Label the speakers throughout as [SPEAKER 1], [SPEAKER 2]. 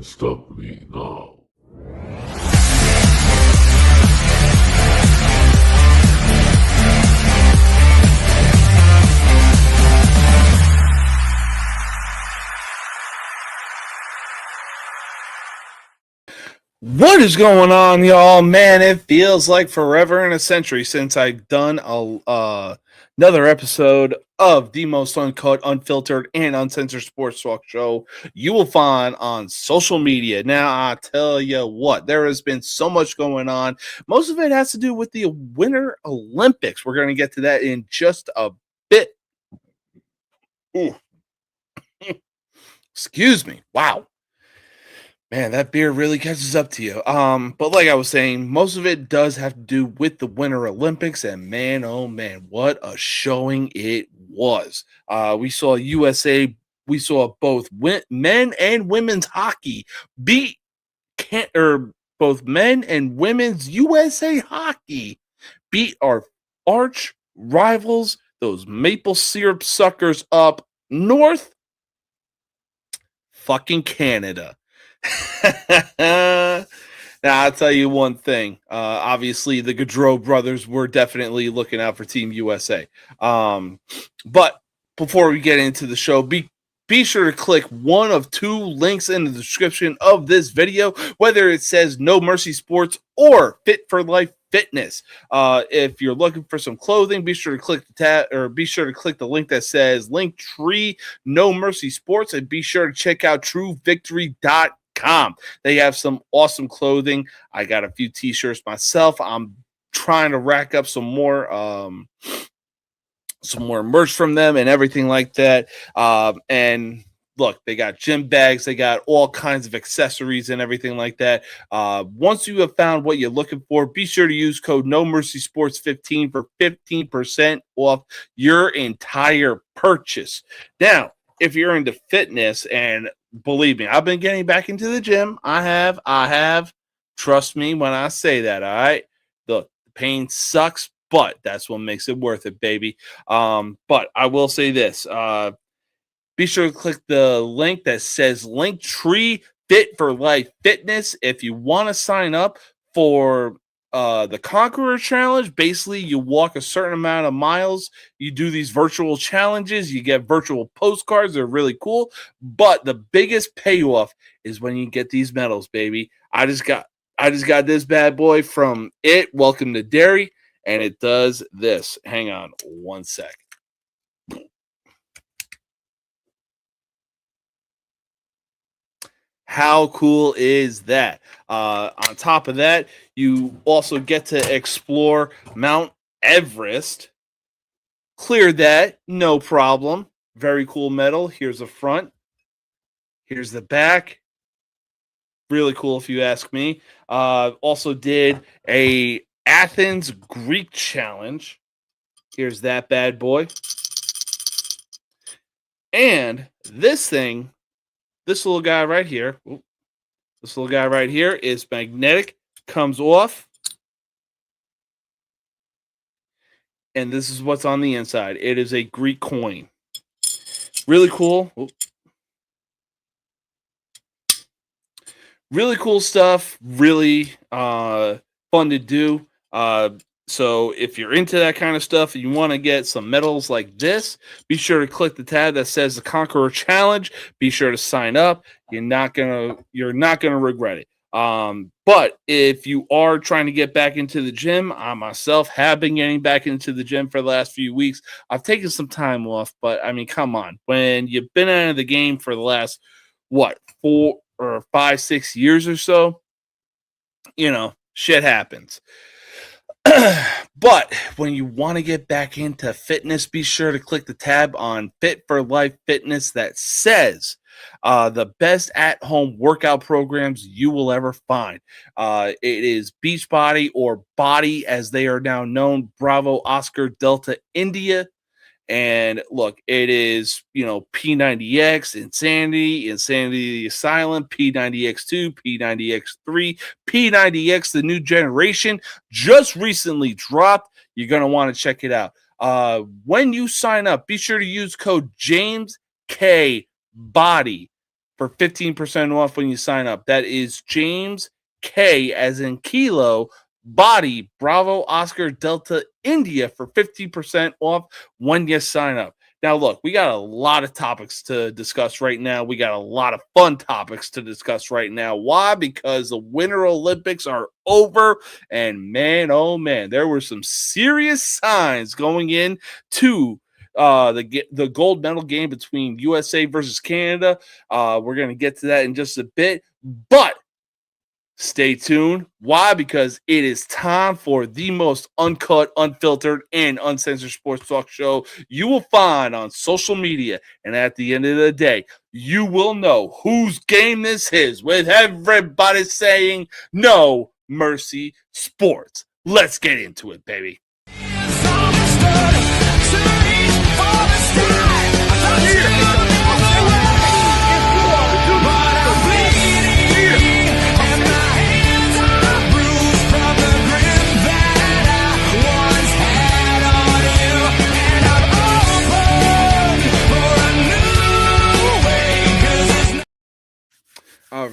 [SPEAKER 1] can't stop me now.
[SPEAKER 2] What is going on, y'all? Man, it feels like forever and a century since I've done another episode of the most uncut, unfiltered, and uncensored sports talk show you will find on social media. Now, I tell you what, there has been so much going on. Most of it has to do with the Winter Olympics. We're going to get to that in just a bit. Ooh. Excuse me. Wow. Man, that beer really catches up to you. But like I was saying, most of it does have to do with the Winter Olympics, and man, oh man, what a showing it was. We saw USA, we saw both men and women's hockey beat both men and women's USA hockey beat our arch rivals, those maple syrup suckers up north, fucking Canada. Now, I'll tell you one thing. Obviously, the Gaudreau brothers were definitely looking out for Team USA. But before we get into the show, be sure to click one of two links in the description of this video, whether it says No Mercy Sports or Fit for Life Fitness. If you're looking for some clothing, be sure to click the tab, or be sure to click the link that says Linktree No Mercy Sports, and be sure to check out TrueVictory.com. They have some awesome clothing. I got a few t-shirts myself. I'm trying to rack up some more merch from them and everything like that. And look, they got gym bags, they got all kinds of accessories and everything like that. Once you have found what you're looking for, be sure to use code No Mercy Sports 15 for 15% off your entire purchase. Now, if you're into fitness, and believe me, I've been getting back into the gym. I have. Trust me when I say that, all right? Look, the pain sucks, but that's what makes it worth it, baby. But I will say this. Be sure to click the link that says Linktree Fit for Life Fitness if you want to sign up for the Conqueror Challenge. Basically, you walk a certain amount of miles. You do these virtual challenges. You get virtual postcards. They're really cool. But the biggest payoff is when you get these medals, baby. I just got this bad boy from Welcome to Dairy, and it does this. Hang on one sec. How cool is that? On top of that, you also get to explore Mount Everest. Cleared that, no problem. Very cool medal. Here's the front. Here's the back. Really cool if you ask me. Also did a Athens Greek challenge. Here's that bad boy. And this thing, this little guy right here, this little guy right here is magnetic, comes off, and this is what's on the inside. It is a Greek coin. Really cool. Really cool stuff. Really fun to do. So if you're into that kind of stuff and you want to get some medals like this, be sure to click the tab that says the Conqueror Challenge. Be sure to sign up. You're not gonna regret it. But if you are trying to get back into the gym, I myself have been getting back into the gym for the last few weeks. I've taken some time off, but I mean, come on. When you've been out of the game for the last 4 or 5, 6 years or so, shit happens. But when you want to get back into fitness, be sure to click the tab on Fit for Life Fitness that says the best at-home workout programs you will ever find. It is Beachbody, or Body as they are now known, Bravo Oscar Delta India. And look, it is, P90X, Insanity the Asylum, P90X2, P90X3, P90X, the new generation, just recently dropped. You're going to want to check it out. When you sign up, be sure to use code James K Body for 15% off when you sign up. That is James K as in Kilo, Body, Bravo, Oscar, Delta, India for 50% off when you sign up. Now, look, we got a lot of topics to discuss right now. We got a lot of fun topics to discuss right now. Why? Because the Winter Olympics are over, and man, oh man, there were some serious signs going in to the gold medal game between USA versus Canada. We're going to get to that in just a bit, but stay tuned. Why? Because it is time for the most uncut, unfiltered, and uncensored sports talk show you will find on social media. And at the end of the day, you will know whose game this is, with everybody saying no mercy sports. Let's get into it, baby. All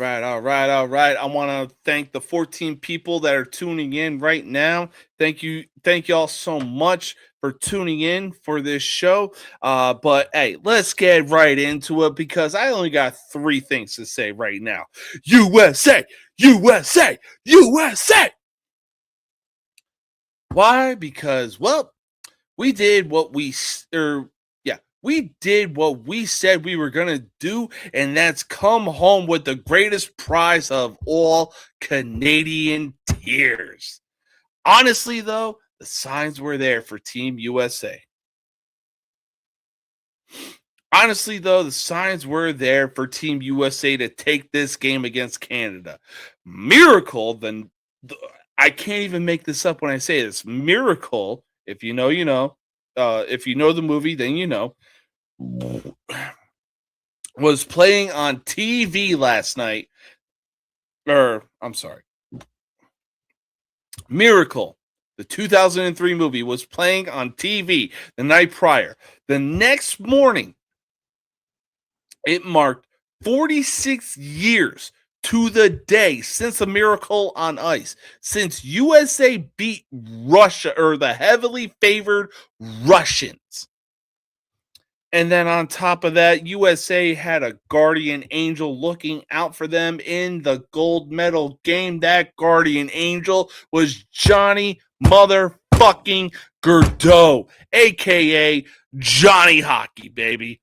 [SPEAKER 2] right. I want to thank the 14 people that are tuning in right now. Thank y'all so much for tuning in for this show. But hey, let's get right into it because I only got 3 things to say right now. USA, USA, USA. Why? Because, well, we did what we said we were going to do, and that's come home with the greatest prize of all, Canadian tears. Honestly, though, the signs were there for Team USA. Honestly, though, the signs were there for Team USA to take this game against Canada. Miracle, I can't even make this up when I say this. Miracle, if you know, you know. If you know the movie, then you know. Was playing on TV last night. I'm sorry. Miracle, the 2003 movie, was playing on TV the night prior. The next morning, it marked 46 years to the day since a Miracle on Ice, since USA beat Russia, or the heavily favored Russians. And then on top of that, USA had a guardian angel looking out for them in the gold medal game. That guardian angel was Johnny motherfucking Gaudreau, a.k.a. Johnny Hockey, baby.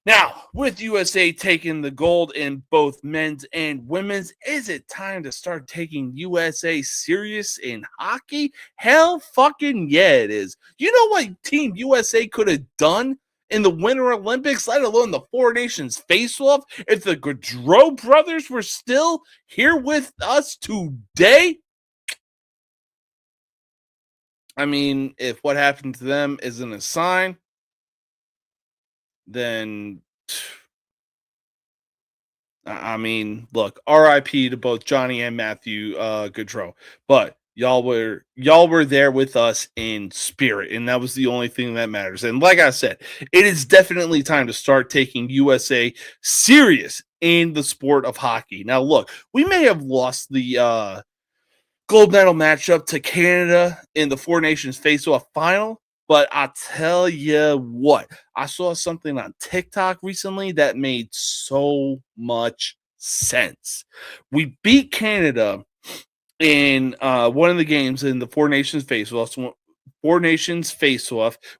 [SPEAKER 2] Now, with USA taking the gold in both men's and women's, is it time to start taking USA serious in hockey? Hell fucking yeah, it is. You know what Team USA could have done in the Winter Olympics, let alone the Four Nations face-off, if the Gaudreau brothers were still here with us today? I mean, if what happened to them isn't a sign, then, I mean, look, RIP to both Johnny and Matthew Gaudreau, but y'all were there with us in spirit, and that was the only thing that matters. And like I said, it is definitely time to start taking USA serious in the sport of hockey. Now, look, we may have lost the gold medal matchup to Canada in the Four Nations face-off final, but I'll tell you what, I saw something on TikTok recently that made so much sense. We beat Canada in one of the games in the Four Nations face-off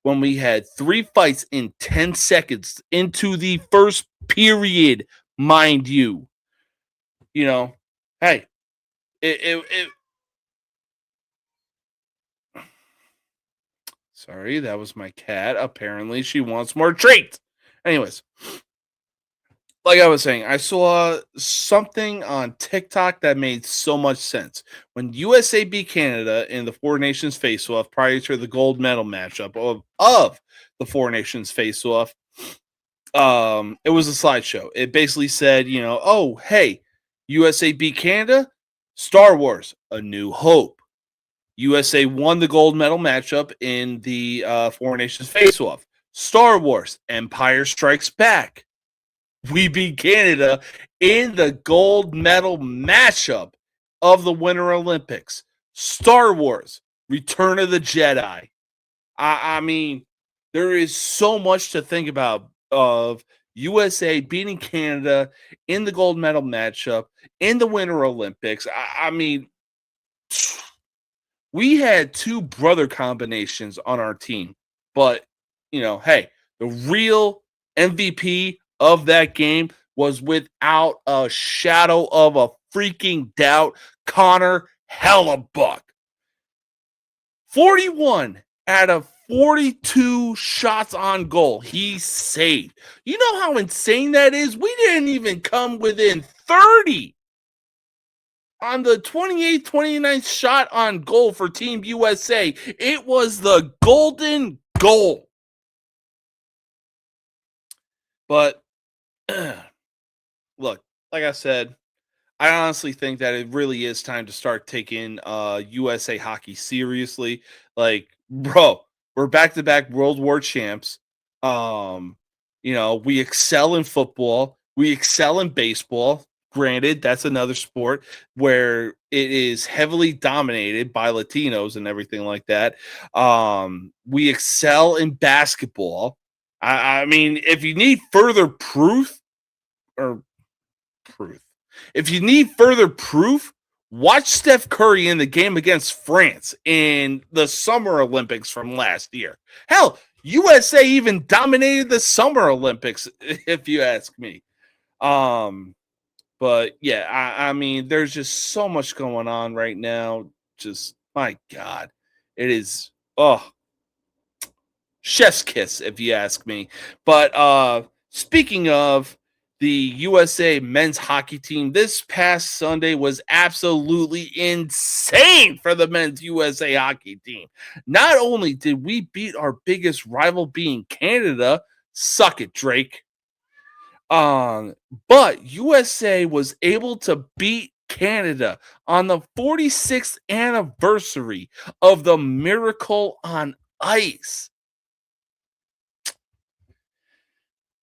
[SPEAKER 2] when we had 3 fights in 10 seconds into the first period, mind you. You know, hey, it sorry, that was my cat. Apparently, she wants more treats. Anyways, like I was saying, I saw something on TikTok that made so much sense. When USA beat Canada in the Four Nations face-off prior to the gold medal matchup of the Four Nations face-off, it was a slideshow. It basically said, oh, hey, USA beat Canada, Star Wars, A New Hope. USA won the gold medal matchup in the Four Nations face-off. Star Wars, Empire Strikes Back. we beat Canada in the gold medal matchup of the Winter Olympics. Star Wars, Return of the Jedi. I mean, there is so much to think about of USA beating Canada in the gold medal matchup in the Winter Olympics. I mean, we had two brother combinations on our team, but hey, the real MVP of that game was without a shadow of a freaking doubt, Connor Hellebuck. 41 out of 42 shots on goal he saved. You know how insane that is? We didn't even come within 30 on the 28th, 29th shot on goal for Team USA. It was the golden goal. But look, like I said, I honestly think that it really is time to start taking USA hockey seriously. Like, bro, we're back-to-back World War champs. We excel in football. We excel in baseball. Granted, that's another sport where it is heavily dominated by Latinos and everything like that. We excel in basketball. I mean, if you need further proof, or proof, if you need further proof, watch Steph Curry in the game against France in the Summer Olympics from last year. Hell, USA even dominated the Summer Olympics, if you ask me. But yeah, I mean, there's just so much going on right now. Just my God, it is chef's kiss, if you ask me. But speaking of the USA men's hockey team, this past Sunday was absolutely insane for the men's USA hockey team. Not only did we beat our biggest rival being Canada, suck it, Drake. But USA was able to beat Canada on the 46th anniversary of the Miracle on Ice.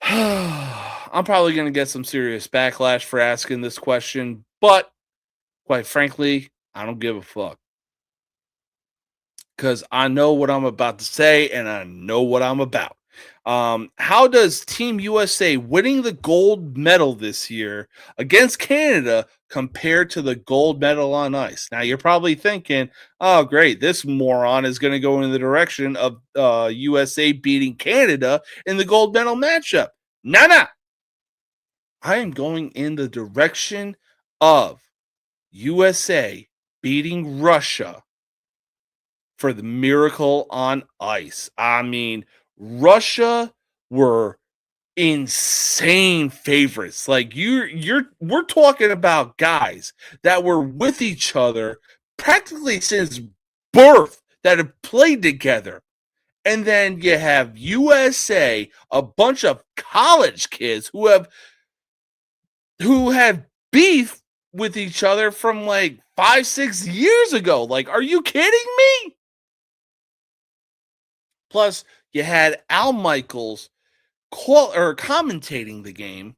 [SPEAKER 2] I'm probably going to get some serious backlash for asking this question, but quite frankly, I don't give a fuck. Because I know what I'm about to say and I know what I'm about. How does Team USA winning the gold medal this year against Canada compare to the gold medal on ice? Now, you're probably thinking, oh, great, this moron is going to go in the direction of USA beating Canada in the gold medal matchup. Nah. I am going in the direction of USA beating Russia for the Miracle on Ice. I mean, Russia were insane favorites. Like we're talking about guys that were with each other practically since birth, that have played together. And then you have USA, a bunch of college kids who have beef with each other from like 5-6 years ago. Like, are you kidding me? Plus, you had Al Michaels commentating the game,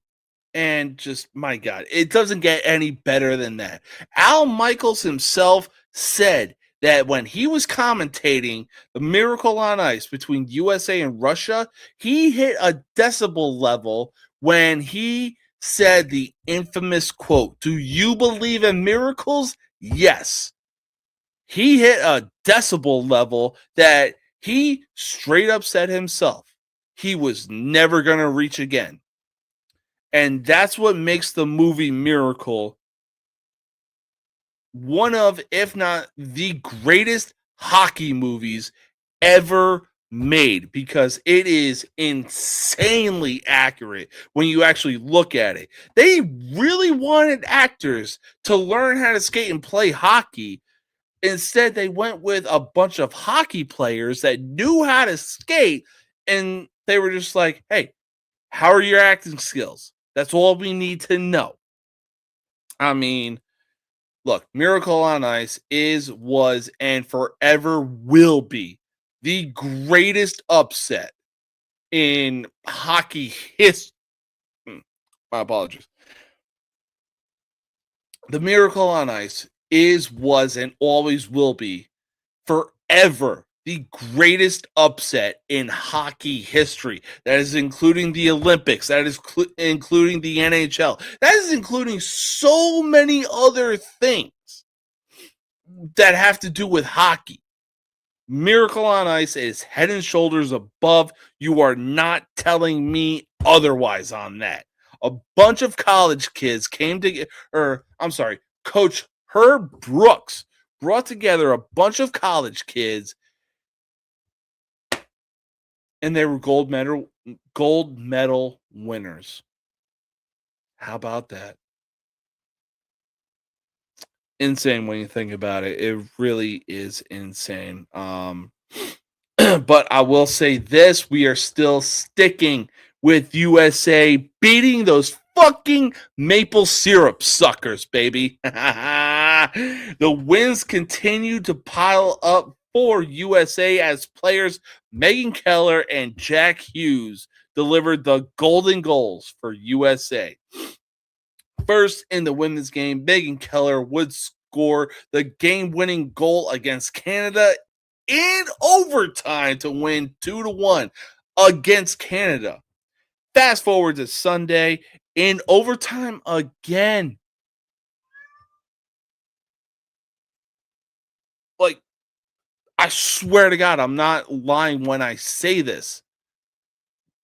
[SPEAKER 2] and just, my God, it doesn't get any better than that. Al Michaels himself said that when he was commentating the Miracle on Ice between USA and Russia, he hit a decibel level when he said the infamous quote, "Do you believe in miracles?" Yes. He hit a decibel level that he straight up said himself he was never going to reach again. And that's what makes the movie Miracle one of, if not the greatest hockey movies ever made, because it is insanely accurate when you actually look at it. They really wanted actors to learn how to skate and play hockey. Instead, they went with a bunch of hockey players that knew how to skate, and they were just like, hey, how are your acting skills? That's all we need to know. I mean, look, Miracle on Ice was, and forever will be the greatest upset in hockey history. My apologies. The Miracle on Ice is, was, and always will be forever the greatest upset in hockey history. That is including the Olympics. That is including the NHL. That is including so many other things that have to do with hockey. Miracle on Ice is head and shoulders above. You are not telling me otherwise on that. A bunch of college kids came together, or I'm sorry, Coach Herb Brooks brought together a bunch of college kids, and they were gold medal winners. How about that? Insane when you think about it. It really is insane. But I will say this, we are still sticking with USA beating those fucking maple syrup suckers, baby. The wins continue to pile up for USA as players Megan Keller and Jack Hughes delivered the golden goals for USA. First in the women's game, Megan Keller would score the game-winning goal against Canada in overtime to win 2-1 against Canada. Fast forward to Sunday, in overtime again. Like, I swear to God, I'm not lying when I say this.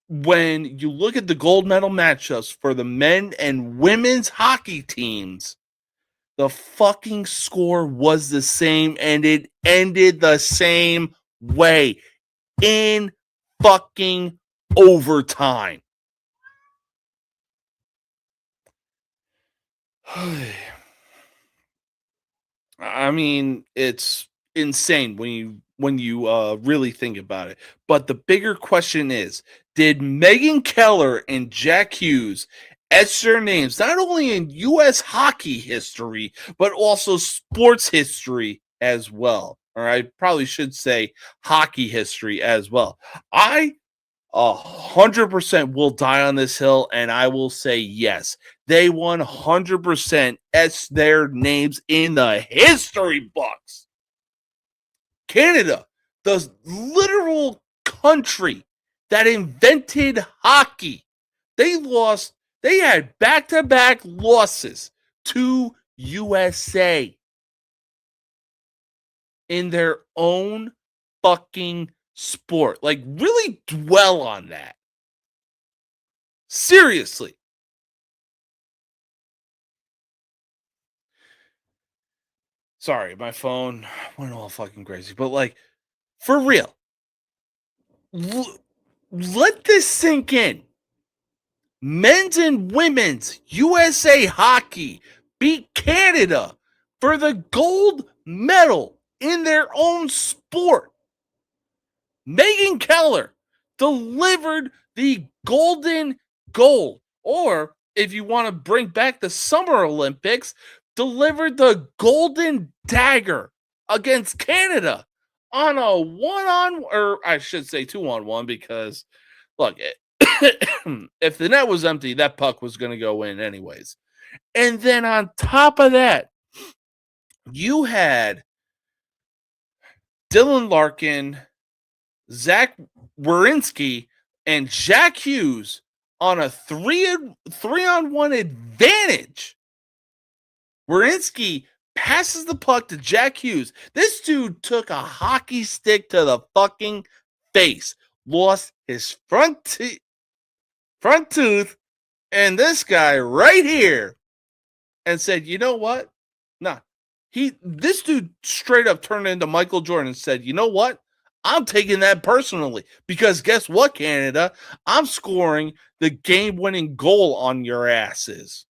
[SPEAKER 2] When you look at the gold medal matchups for the men and women's hockey teams, the fucking score was the same and it ended the same way in fucking overtime. I mean, it's insane when you really think about it. But the bigger question is, did Megan Keller and Jack Hughes etch their names not only in U.S. hockey history, but also sports history as well? Or I probably should say hockey history as well. I 100% will die on this hill, and I will say yes. They 100% etch their names in the history books. Canada, the literal country that invented hockey, they had back-to-back losses to USA in their own fucking sport. Like, really dwell on that. Seriously. Sorry, my phone went all fucking crazy. But, like, for real, let this sink in. Men's and women's USA hockey beat Canada for the gold medal in their own sport. Megan Keller delivered the golden goal, or if you want to bring back the Summer Olympics, delivered the golden dagger against Canada on a or I should say 2-on-1, because look, if the net was empty, that puck was going to go in anyways. And then on top of that, you had Dylan Larkin, Zach Werenski, and Jack Hughes on a 3-on-1 advantage. Werenski passes the puck to Jack Hughes. This dude took a hockey stick to the fucking face, lost his front tooth, and this guy right here, and said, "You know what? Nah." This dude straight up turned into Michael Jordan and said, "You know what? I'm taking that personally, because guess what, Canada? I'm scoring the game-winning goal on your asses."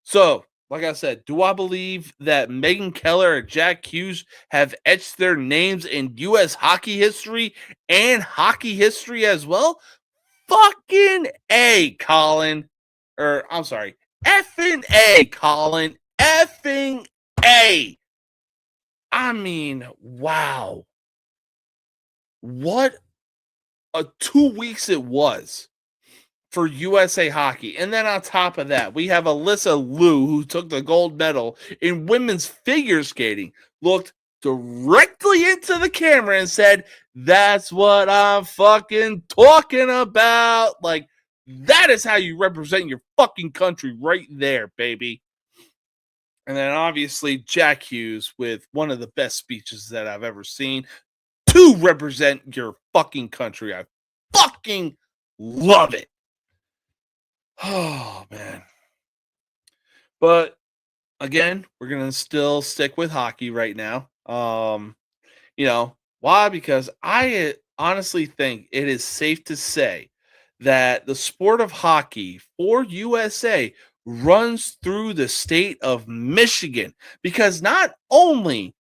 [SPEAKER 2] So, like I said, do I believe that Megan Keller and Jack Hughes have etched their names in U.S. hockey history and hockey history as well? Fucking A, Colin. Or, I'm sorry, effing A, Colin. Effing A. I mean, wow. What a 2 weeks it was for USA Hockey. And then on top of that, we have Alyssa Liu, who took the gold medal in women's figure skating, looked directly into the camera and said, "That's what I'm fucking talking about." Like, that is how you represent your fucking country right there, baby. And then obviously Jack Hughes with one of the best speeches that I've ever seen to represent your fucking country. I fucking love it. Oh, man. But again, we're going to still stick with hockey right now. Why? Because I honestly think it is safe to say that the sport of hockey for USA runs through the state of Michigan, because not only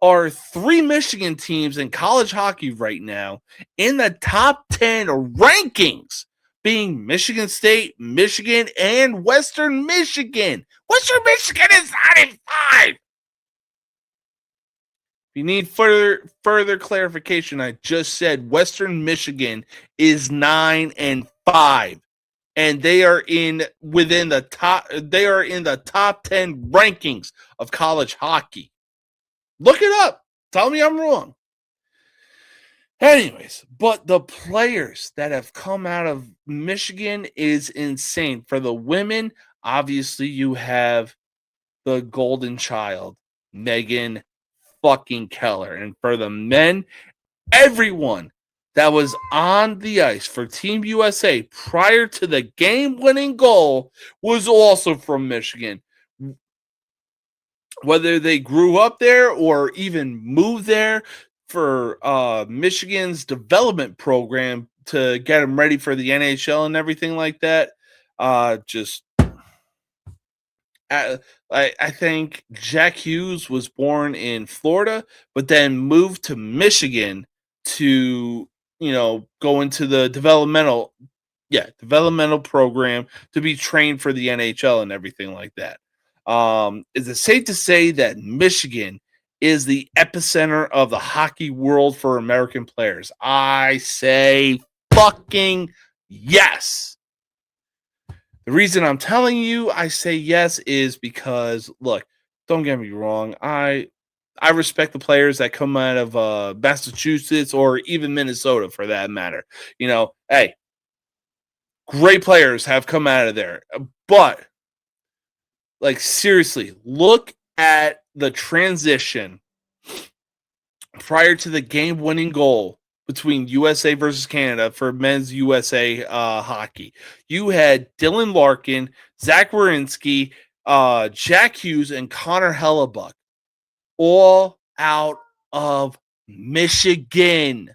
[SPEAKER 2] are 3 Michigan teams in college hockey right now in the top 10 rankings, being Michigan State, Michigan, and Western Michigan. Western Michigan is 95. If you need further clarification, I just said Western Michigan is 9-5. And they are within the top. They are in the top 10 rankings of college hockey. Look it up. Tell me I'm wrong. Anyways, but the players that have come out of Michigan is insane. For the women, obviously you have the golden child, Megan fucking Keller. And for the men, everyone that was on the ice for Team USA prior to the game-winning goal was also from Michigan. Whether they grew up there or even moved there for Michigan's development program to get them ready for the NHL and everything like that, I think Jack Hughes was born in Florida, but then moved to Michigan to, go into the developmental program to be trained for the NHL and everything like that. Is it safe to say that Michigan is the epicenter of the hockey world for American players? I say fucking yes. The reason I'm telling you I say yes is because, look, don't get me wrong. I respect the players that come out of Massachusetts or even Minnesota for that matter. Hey, great players have come out of there. But, like, seriously, look at the transition prior to the game-winning goal between USA versus Canada for men's USA hockey. You had Dylan Larkin, Zach Werenski, Jack Hughes, and Connor Hellebuck all out of Michigan.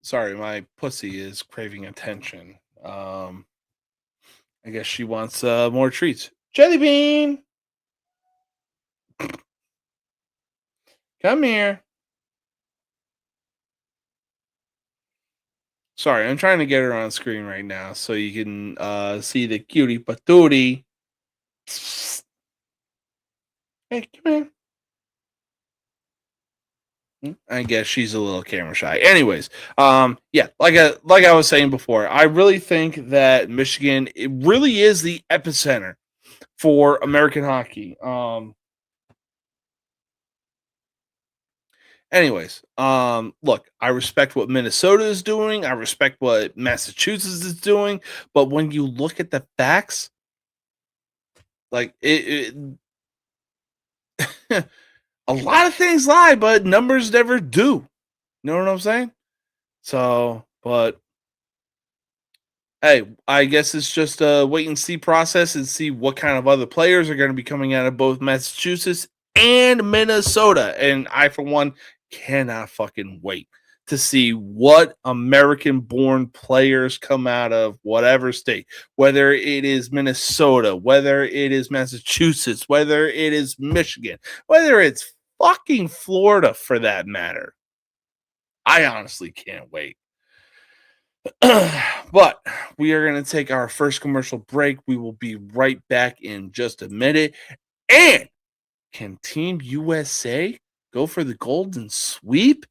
[SPEAKER 2] Sorry, my pussy is craving attention. I guess she wants more treats. Jelly bean, come here. Sorry, I'm trying to get her on screen right now so you can see the cutie patootie. Hey, come here. I guess she's a little camera shy. Anyways, like I was saying before, I really think that Michigan, it really is the epicenter for American hockey. Anyways, look, I respect what Minnesota is doing. I respect what Massachusetts is doing. But when you look at the facts, like a lot of things lie, but numbers never do. You know what I'm saying? So, but hey, I guess it's just a wait and see process and see what kind of other players are going to be coming out of both Massachusetts and Minnesota. And I, for one, cannot fucking wait to see what American born players come out of whatever state, whether it is Minnesota, whether it is Massachusetts, whether it is Michigan, whether it's fucking Florida for that matter. I honestly can't wait. But we are going to take our first commercial break. We will be right back in just a minute. And can Team USA go for the golden sweep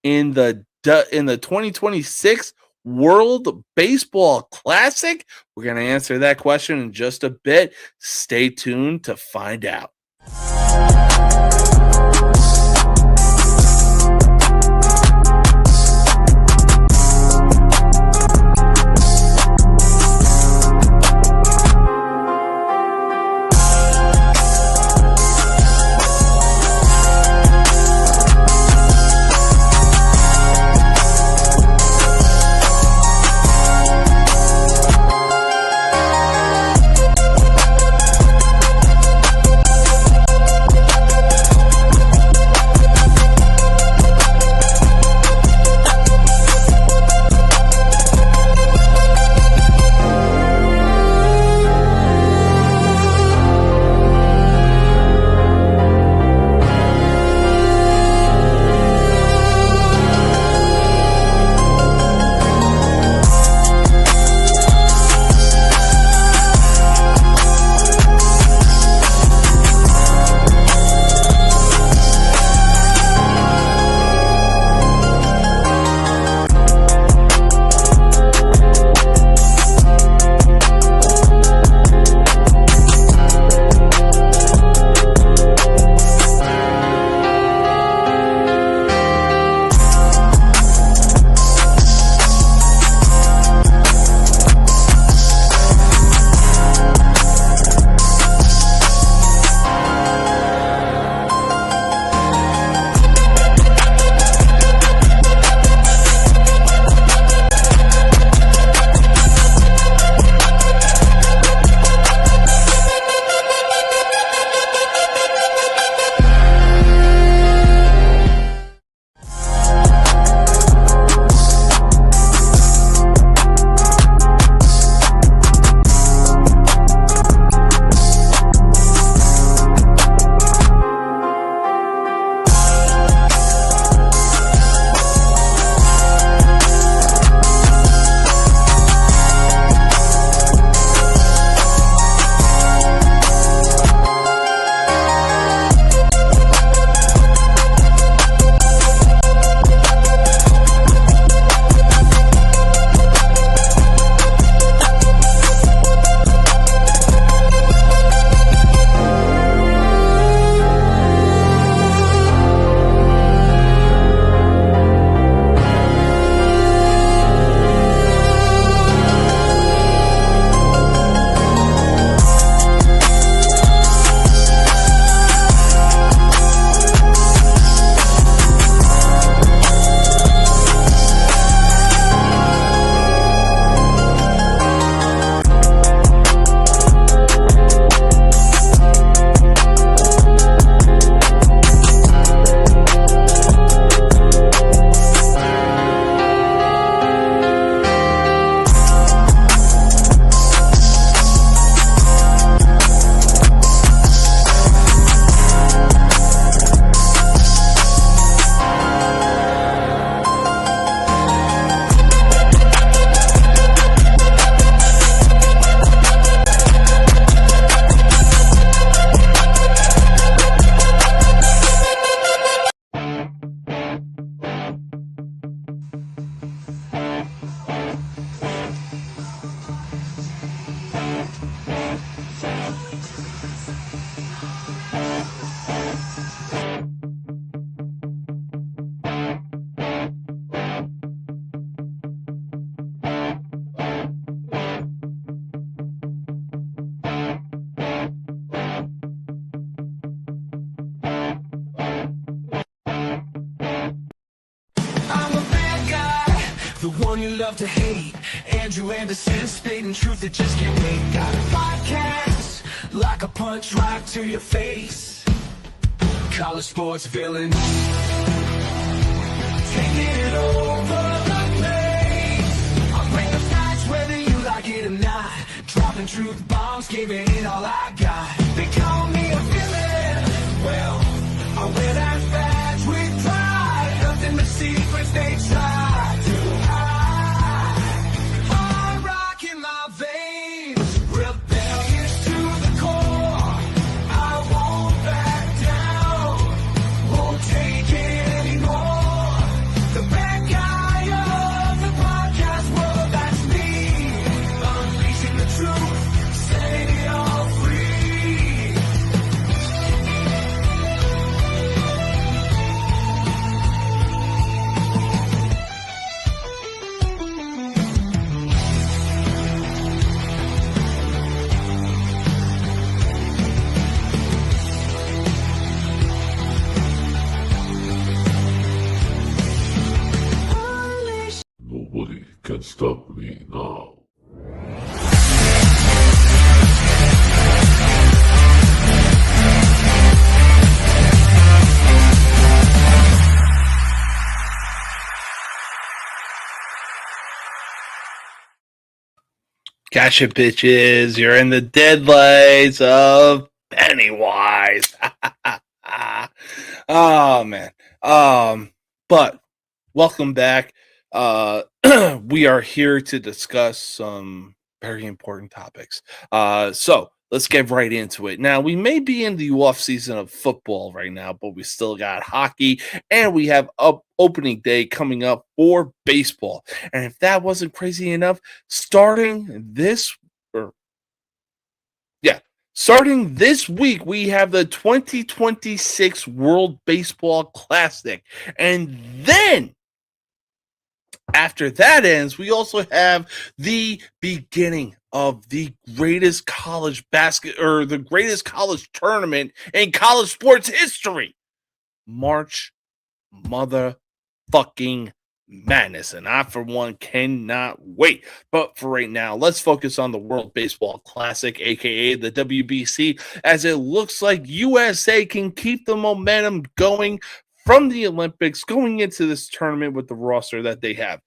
[SPEAKER 2] in the 2026 World Baseball Classic? We're going to answer that question in just a bit. Stay tuned to find out.
[SPEAKER 1] the one you love to hate. Andrew Anderson spitting truth that just can't wait. Got a podcast like a punch right to your face. College sports villain, taking it over the place. I'll bring the facts whether you like it or not. Dropping truth bombs, giving it all I got. They call me a villain. Well, I wear that badge with pride. Nothing but secrets they try to hide. Hard rock in my veins, rebellious to the core. I won't back down, won't take
[SPEAKER 3] stop me now.
[SPEAKER 2] Gotcha, bitches. You're in the deadlights of Pennywise. Oh, man. But welcome back. We are here to discuss some very important topics. So let's get right into it. Now, we may be in the off season of football right now, but we still got hockey, and we have opening day coming up for baseball. And if that wasn't crazy enough, starting this week, we have the 2026 World Baseball Classic. And then after that ends, we also have the beginning of the greatest college the greatest college tournament in college sports history. March motherfucking Madness, and I for one cannot wait. But for right now, let's focus on the World Baseball Classic, aka the WBC, as it looks like USA can keep the momentum going from the Olympics going into this tournament with the roster that they have.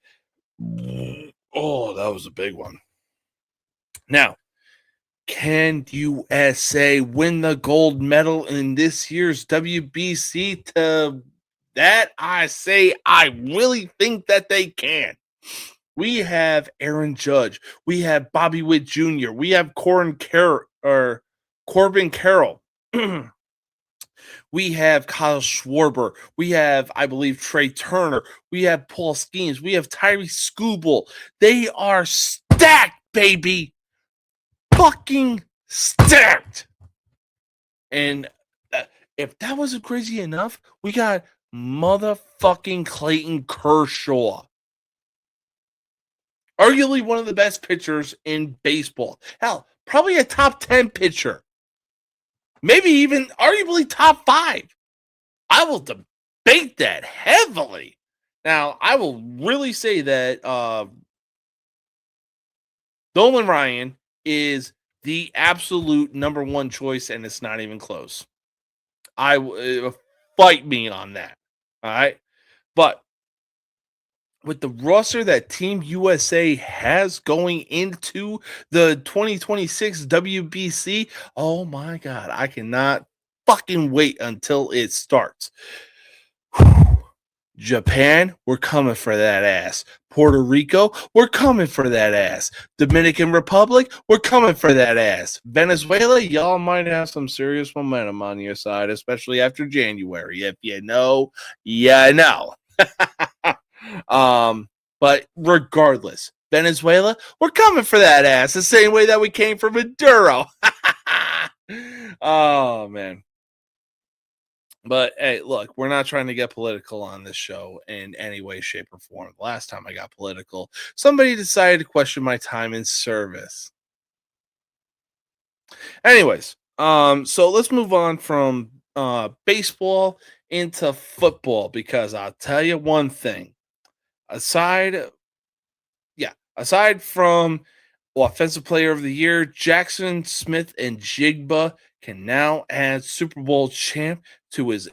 [SPEAKER 2] Oh, that was a big one. Now, can USA win the gold medal in this year's WBC? To that, I say I really think that they can. We have Aaron Judge. We have Bobby Witt Jr. We have Corbin Carroll. We have Kyle Schwarber. We have, I believe, Trey Turner. We have Paul Skeens. We have Tyree Skubal. They are stacked, baby. Fucking stacked. And if that wasn't crazy enough, we got motherfucking Clayton Kershaw. Arguably one of the best pitchers in baseball. Hell, probably a top 10 pitcher. Maybe even arguably top 5. I will debate that heavily. Now, I will really say that Nolan Ryan is the absolute number one choice, and it's not even close. Fight me on that. All right. But with the roster that Team USA has going into the 2026 WBC, oh my God, I cannot fucking wait until it starts. Japan, we're coming for that ass. Puerto Rico, we're coming for that ass. Dominican Republic, we're coming for that ass. Venezuela, y'all might have some serious momentum on your side, especially after January. If you know, you know. But regardless, Venezuela, we're coming for that ass the same way that we came for Maduro. Oh, man. But hey, look, we're not trying to get political on this show in any way, shape, or form. Last time I got political, somebody decided to question my time in service. Anyways, so let's move on from baseball into football, because I'll tell you one thing. Aside from Offensive Player of the Year, Jackson Smith and Jigba can now add Super Bowl champ to his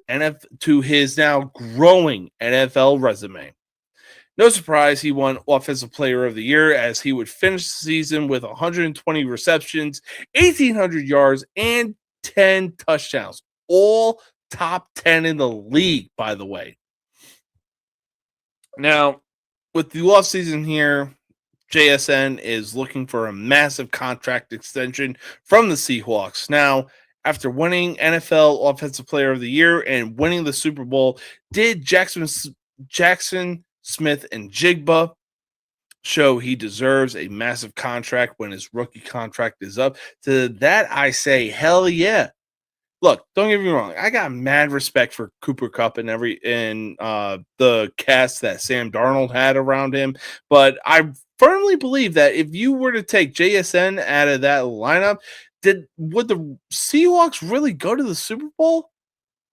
[SPEAKER 2] now growing NFL resume. No surprise, he won Offensive Player of the Year, as he would finish the season with 120 receptions, 1,800 yards, and 10 touchdowns. All top 10 in the league, by the way. Now, with the offseason here, JSN is looking for a massive contract extension from the Seahawks. Now, after winning NFL Offensive Player of the Year and winning the Super Bowl, did Jackson Smith and Jigba show he deserves a massive contract when his rookie contract is up? To that, I say, hell yeah. Look, don't get me wrong. I got mad respect for Cooper Kupp and the cast that Sam Darnold had around him, but I firmly believe that if you were to take JSN out of that lineup, would the Seahawks really go to the Super Bowl?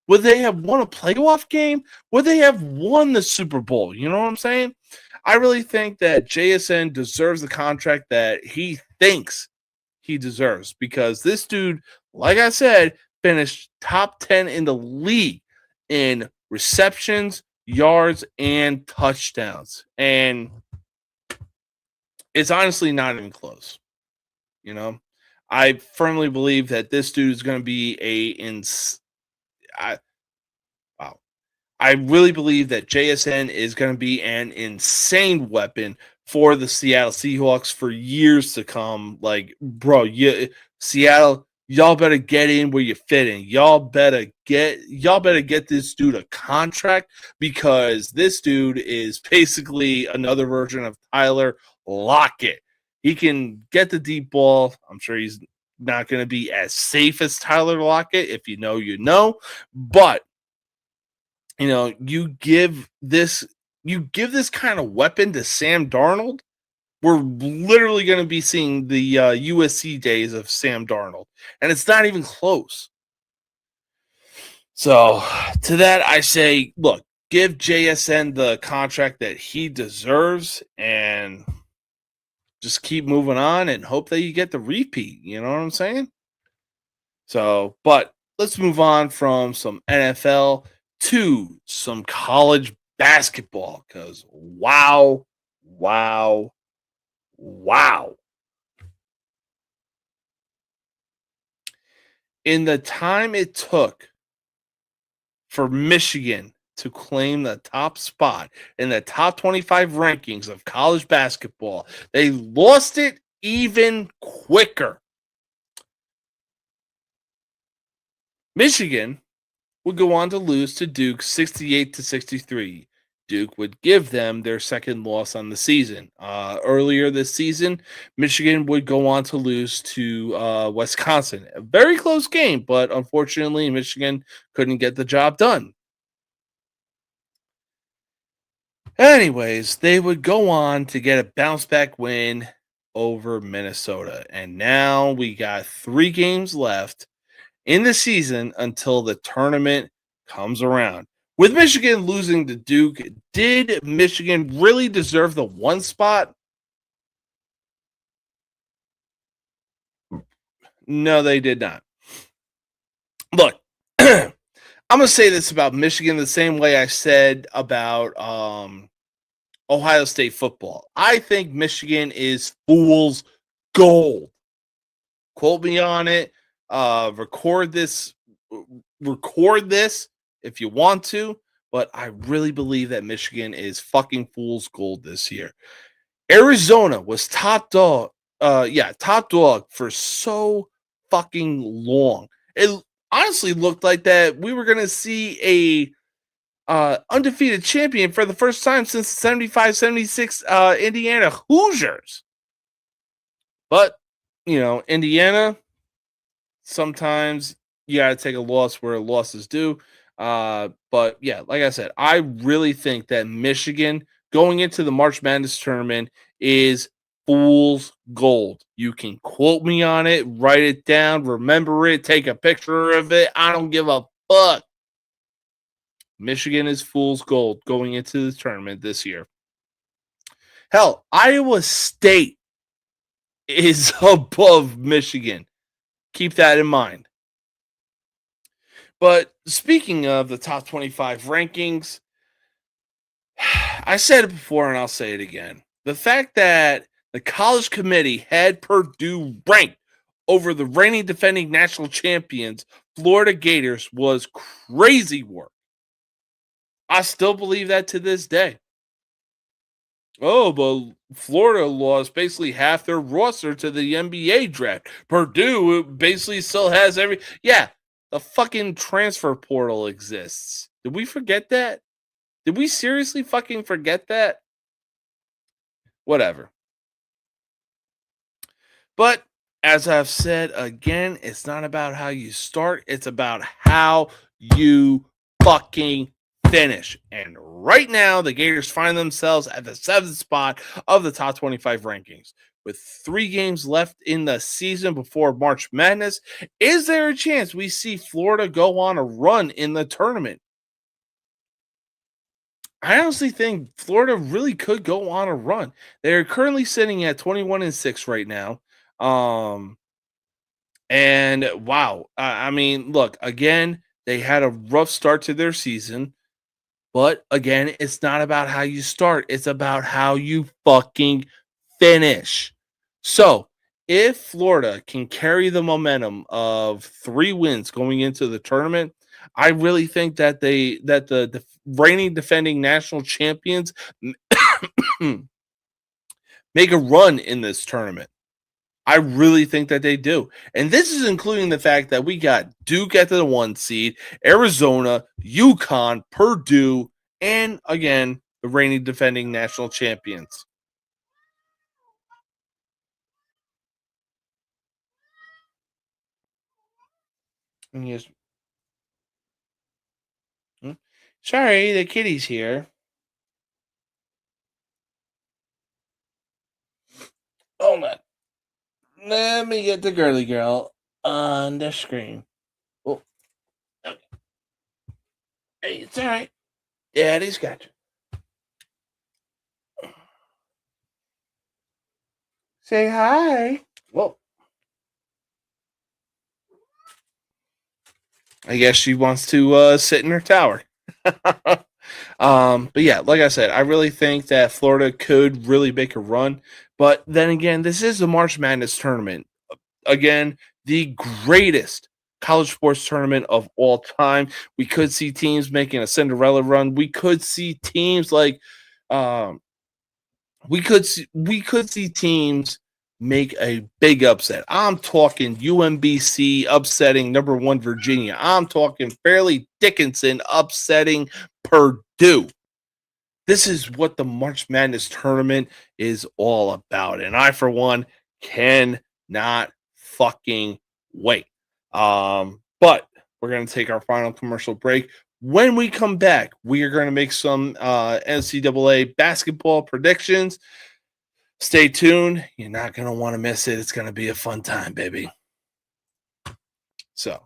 [SPEAKER 2] Would they have won a playoff game? Would they have won the Super Bowl? You know what I'm saying? I really think that JSN deserves the contract that he thinks he deserves because this dude, like I said, finished top 10 in the league in receptions, yards, and touchdowns. And it's honestly not even close. You know, I firmly believe that this dude is going to be I, wow. I really believe that JSN is going to be an insane weapon for the Seattle Seahawks for years to come. Like, bro, Seattle, y'all better get in where you fit in. Y'all better get this dude a contract because this dude is basically another version of Tyler Lockett. He can get the deep ball. I'm sure he's not going to be as safe as Tyler Lockett. If you know, you know. But you give this kind of weapon to Sam Darnold, we're literally going to be seeing the USC days of Sam Darnold, and it's not even close. So to that, I say, look, give JSN the contract that he deserves, and just keep moving on and hope that you get the repeat. You know what I'm saying? So, but let's move on from some NFL to some college basketball because wow. In the time it took for Michigan to claim the top spot in the top 25 rankings of college basketball, they lost it even quicker. Michigan would go on to lose to Duke 68-63. Duke would give them their second loss on the season. Earlier this season, Michigan would go on to lose to Wisconsin. A very close game, but unfortunately, Michigan couldn't get the job done. Anyways, they would go on to get a bounce back win over Minnesota. And now we got 3 games left in the season until the tournament comes around. With Michigan losing to Duke, did Michigan really deserve the 1 spot? No, they did not. Look, I'm going to say this about Michigan the same way I said about Ohio State football. I think Michigan is fool's gold. Quote me on it. Record this if you want to, but I really believe that Michigan is fucking fool's gold this year. Arizona was top dog for so fucking long. It honestly looked like that we were going to see a undefeated champion for the first time since 75-76 Indiana Hoosiers. But, Indiana, sometimes you got to take a loss where a loss is due. But yeah, like I said, I really think that Michigan going into the March Madness tournament is fool's gold. You can quote me on it, write it down, remember it, take a picture of it. I don't give a fuck. Michigan is fool's gold going into the tournament this year. Hell, Iowa State is above Michigan. Keep that in mind. But speaking of the top 25 rankings, I said it before and I'll say it again. The fact that the college committee had Purdue ranked over the reigning defending national champions, Florida Gators, was crazy work. I still believe that to this day. Oh, but Florida lost basically half their roster to the NBA draft. Purdue basically still has the fucking transfer portal exists. Did we forget that? Did we seriously fucking forget that? Whatever. But as I've said again, it's not about how you start. It's about how you fucking finish. And right now, the Gators find themselves at the 7th spot of the top 25 rankings. With 3 games left in the season before March Madness, is there a chance we see Florida go on a run in the tournament? I honestly think Florida really could go on a run. They're currently sitting at 21-6 right now. Um, and wow, I mean, look, again, they had a rough start to their season, but again, it's not about how you start, it's about how you fucking finish. So, if Florida can carry the momentum of 3 wins going into the tournament, I really think that the reigning defending national champions make a run in this tournament. I really think that they do. And this is including the fact that we got Duke at the 1 seed, Arizona, UConn, Purdue, and again, the reigning defending national champions. Yes. Sorry, the kitty's here. Hold on. Let me get the girly girl on the screen. Oh, okay. Hey, it's all right. Daddy's got you. Say hi. Well, I guess she wants to sit in her tower. But yeah, like I said, I really think that Florida could really make a run. But then again, this is the March Madness tournament. Again, the greatest college sports tournament of all time. We could see teams making a Cinderella run. We could see teams like we could see teams make a big upset. I'm talking UMBC upsetting #1 Virginia. I'm talking Fairleigh Dickinson upsetting Purdue. This is what the March Madness tournament is all about. And I, for one, cannot fucking wait. But we're going to take our final commercial break. When we come back, we are going to make some NCAA basketball predictions. Stay tuned. You're not going to want to miss it. It's going to be a fun time, baby. So.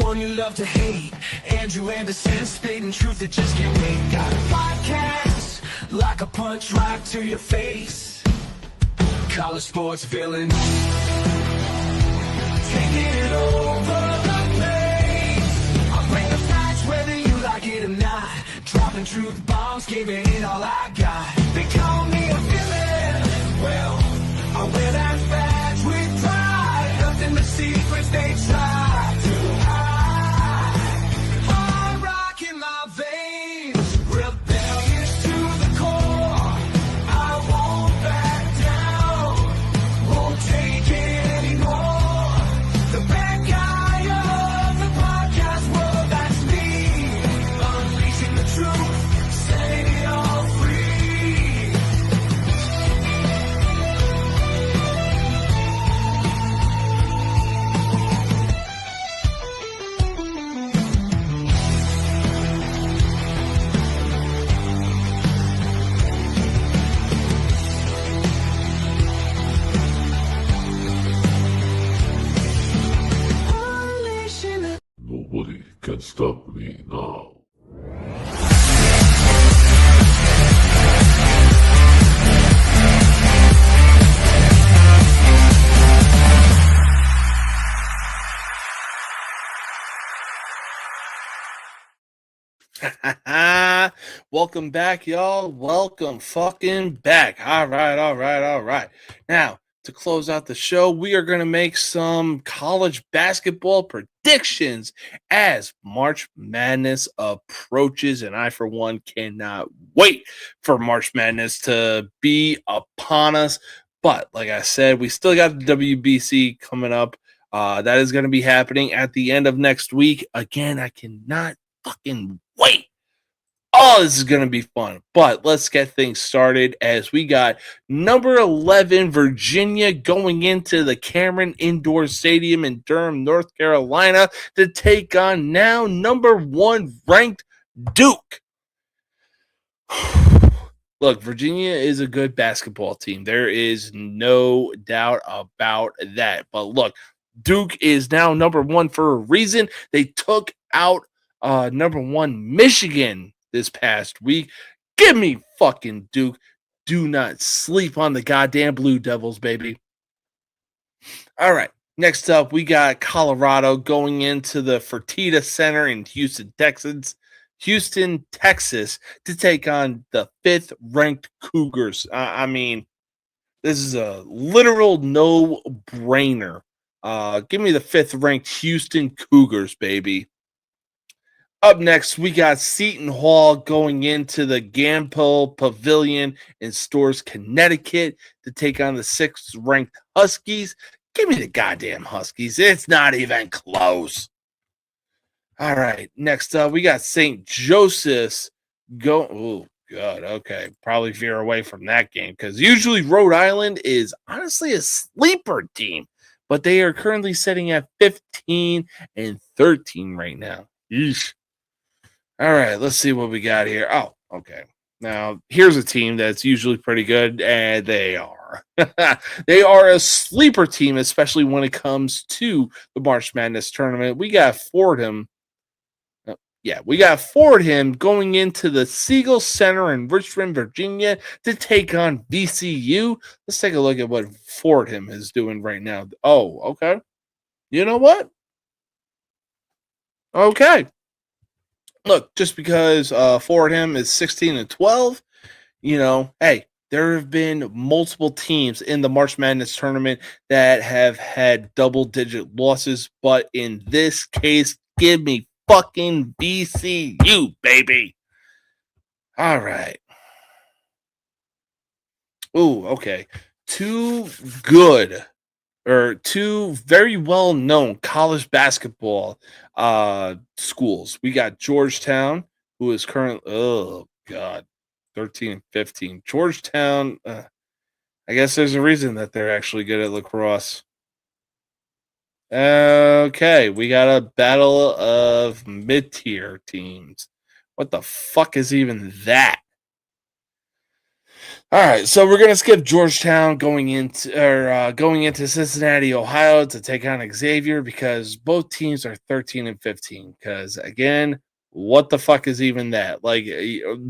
[SPEAKER 1] one you love to hate. Andrew Anderson spitting truth that just can't wait. Got a podcast like a punch right to your face. College sports villain taking it over the place. I'll bring the facts whether you like it or not. Dropping truth bombs, giving it all I got. They call me a villain. Well, I wear that badge with pride. Nothing but secrets they try to hide. Hard rock in my veins, rebellious to the core. I won't back down, won't take it anymore. The bad guy of the podcast world, that's me. Unleashing the truth, setting it all free. Unleashing the
[SPEAKER 3] Nobody can stop me now.
[SPEAKER 2] Welcome back, y'all. Welcome fucking back. All right. Now, to close out the show, we are going to make some college basketball predictions as March Madness approaches, and I, for one, cannot wait for March Madness to be upon us. But like I said, we still got the WBC coming up. That is going to be happening at the end of next week. Again, I cannot fucking wait. Oh, this is going to be fun. But let's get things started as we got number 11, Virginia, going into the Cameron Indoor Stadium in Durham, North Carolina, to take on now number 1 ranked Duke. Look, Virginia is a good basketball team. There is no doubt about that. But look, Duke is now number 1 for a reason. They took out number 1 Michigan this past week. Give me fucking Duke. Do not sleep on the goddamn Blue Devils, baby. All right. Next up, we got Colorado going into the Fertitta Center in Houston, Texas, to take on the 5th ranked Cougars. I mean, this is a literal no-brainer. Give me the 5th ranked Houston Cougars, baby. Up next, we got Seton Hall going into the Gampel Pavilion in Storrs, Connecticut to take on the 6th ranked Huskies. Give me the goddamn Huskies. It's not even close. All right. Next up, we got St. Joseph's oh, God. Okay. Probably veer away from that game because usually Rhode Island is honestly a sleeper team, but they are currently sitting at 15-13 right now. Yeesh. All right, let's see what we got here. Oh, okay. Now, here's a team that's usually pretty good, and they are. They are a sleeper team, especially when it comes to the March Madness tournament. We got Fordham. We got Fordham going into the Siegel Center in Richmond, Virginia to take on VCU. Let's take a look at what Fordham is doing right now. Oh, okay. You know what? Okay. Look, just because Fordham is 16-12, hey, there have been multiple teams in the March Madness tournament that have had double-digit losses, but in this case, give me fucking VCU, baby. All right. Ooh, okay. Two very well-known college basketball schools. We got Georgetown, who is currently 13-15. Georgetown, I guess there's a reason that they're actually good at lacrosse. Okay, we got a battle of mid-tier teams. What the fuck is even that? All right, so we're gonna skip Georgetown going into Cincinnati, Ohio, to take on Xavier because both teams are 13 and 15. Because again, what the fuck is even that? Like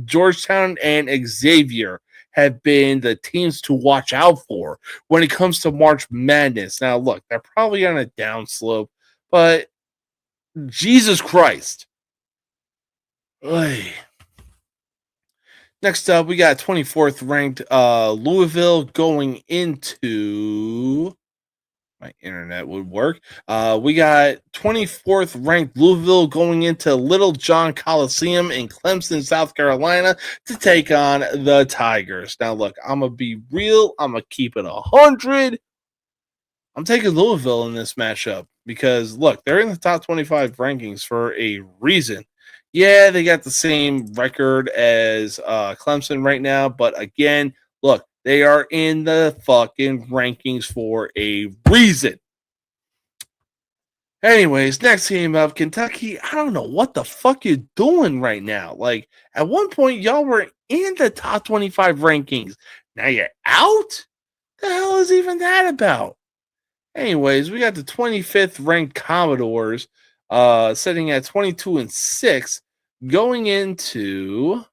[SPEAKER 2] Georgetown and Xavier have been the teams to watch out for when it comes to March Madness. Now, look, they're probably on a downslope, but Jesus Christ. Oy. Next up, we got 24th ranked Louisville going into my internet would work. We got 24th ranked Louisville going into Little John Coliseum in Clemson, South Carolina to take on the Tigers. Now, look, I'm going to be real. I'm going to keep it 100. I'm taking Louisville in this matchup because, look, they're in the top 25 rankings for a reason. Yeah, they got the same record as Clemson right now, but again, look, they are in the fucking rankings for a reason. Anyways, next game up, Kentucky. I don't know what the fuck you're doing right now. Like, at one point, y'all were in the top 25 rankings. Now you're out? The hell is even that about? Anyways, we got the 25th ranked Commodores sitting at 22 and 6 going into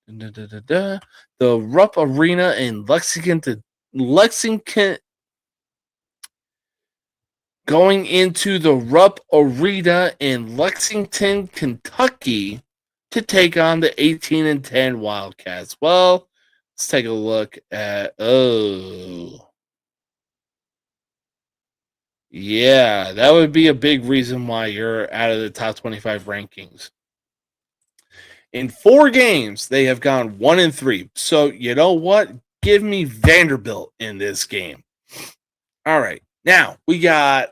[SPEAKER 2] the Rupp Arena in Lexington going into the Rupp Arena in Lexington, Kentucky to take on the 18 and 10 Wildcats. Well, let's take a look at yeah, that would be a big reason why you're out of the top 25 rankings. In 4 games, they have gone 1-3. So, you know what? Give me Vanderbilt in this game. All right. Now, we got